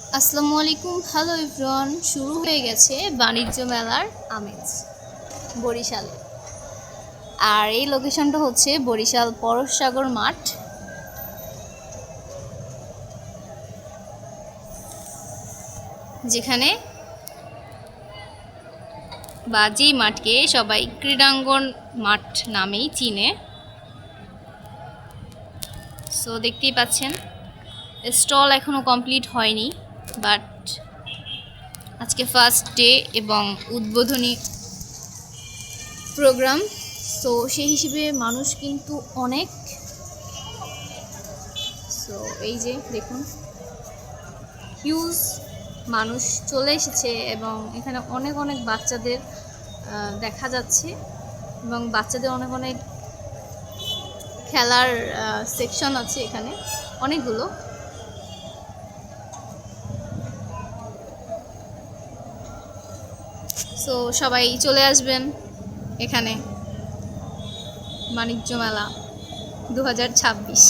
আসসালামু আলাইকুম, hello everyone. শুরু হয়ে গেছে বাণিজ্য মেলার আমেজ বরিশালে। আর এই লোকেশনটা হচ্ছে বরিশাল পরশসাগর মাঠ। যেখানে যেই মাঠকে সবাই ক্রীড়াঙ্গন মাঠ নামেই চিনে। সো দেখতেই পাচ্ছেন স্টল এখনও কমপ্লিট হয়নি, বাট আজকে ফার্স্ট ডে এবং উদ্বোধনী প্রোগ্রাম। সো সেই হিসেবে মানুষ কিন্তু অনেক। সো এই যে দেখুন, হিউজ মানুষ চলে এসেছে এবং এখানে অনেক অনেক বাচ্চাদের দেখা যাচ্ছে এবং বাচ্চাদের অনেক অনেক খেলার সেকশন আছে এখানে অনেকগুলো। সো সবাই চলে আসবেন এখানে বাণিজ্য মেলা 2026।